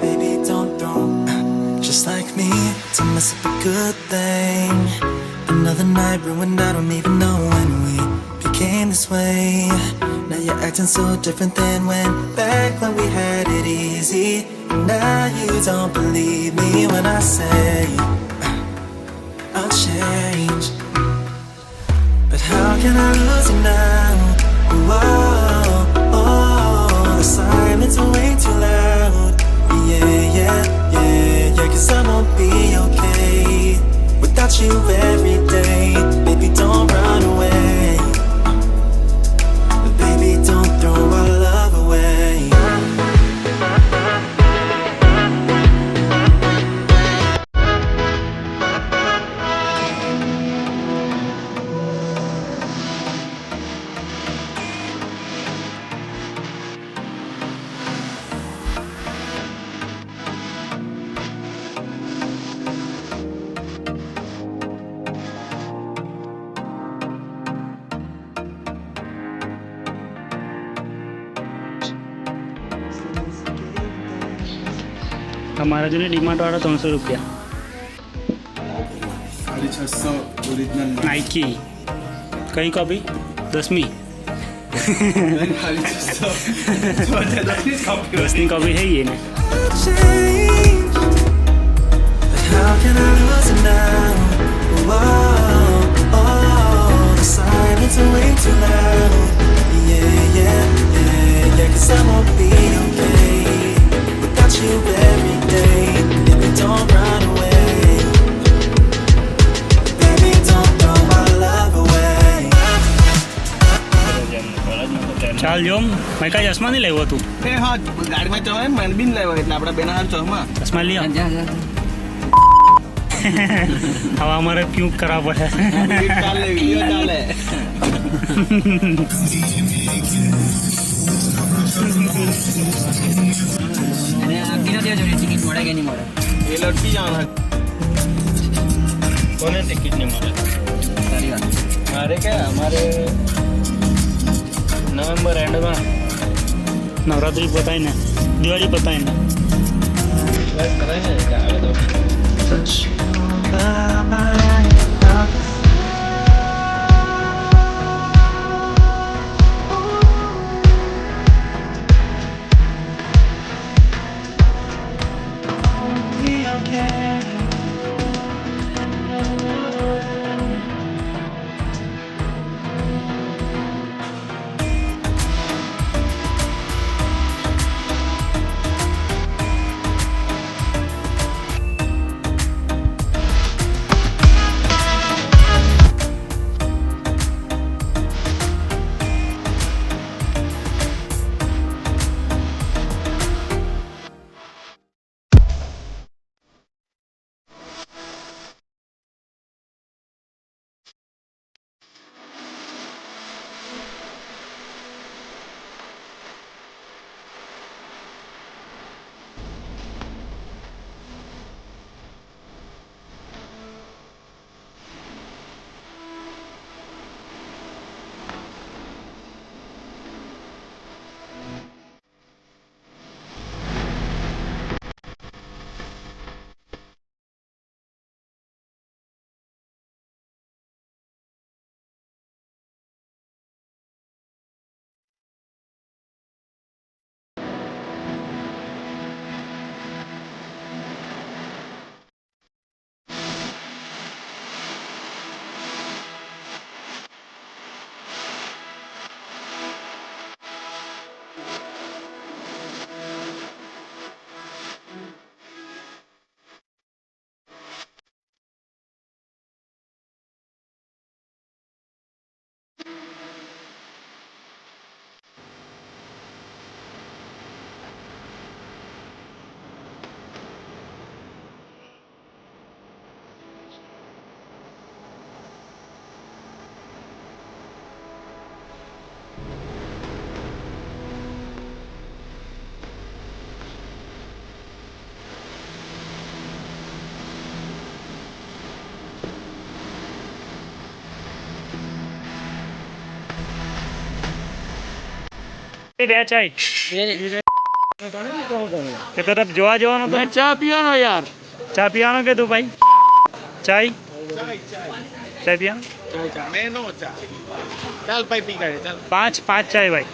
Baby, don't throw just like me to mess up a good thing. Another night ruined, I don't even know when we became this way. Now you're acting so different than back when we had it easy. And now you don't believe me when I say I'll change. But how can I lose you now? Oh, the silence is way too loud. Yeah, 'cause I won't be okay without you every day. Baby, don't run away. Baby, don't throw our love away. हमारा जो डीमार्ट वाला 300 रुपया 600 original Nike कई copy 10वीं 10वीं copy है ये ना Change, but how can I lose it now? Oh, the silence is way too loud. Yeah, 'cause I won't be okay without you every day. Baby, don't run away. Baby, don't throw our love away. ચાલ જો મેં કાંઈ ચશ્મા નહીં લેવો તું હા ગાડીમાં ચવાય મને બી લાવ્યો એટલે આપણે બેના હાર ચશ્મા ચશ્મા લઈ આવ હવે અમારે ક્યું કરવા પડે ચાલે વિડિયો ચાલે અને આખી નથી જોઈ ટિકિટ મળે કે નહીં મળે એ લટકી જવાના કોને ટિકિટ નહીં મળે સારી વાત મારે કે અમારે નવેમ્બર એન્ડમાં નવરાત્રી પતાય ને દિવાળી પતાય ને બસ કરાય ને આવે તો Touch the mind. બે ચાય કે તરફ જોવા જવાનો તો ચા પીવાનો યાર. ચા પીવાનો કે તું ભાઈ ચાય ચાય પીવાનો મેં નો ચા. ચાલ ભાઈ પી કાઢે ચાલ. 5 ચાય ભાઈ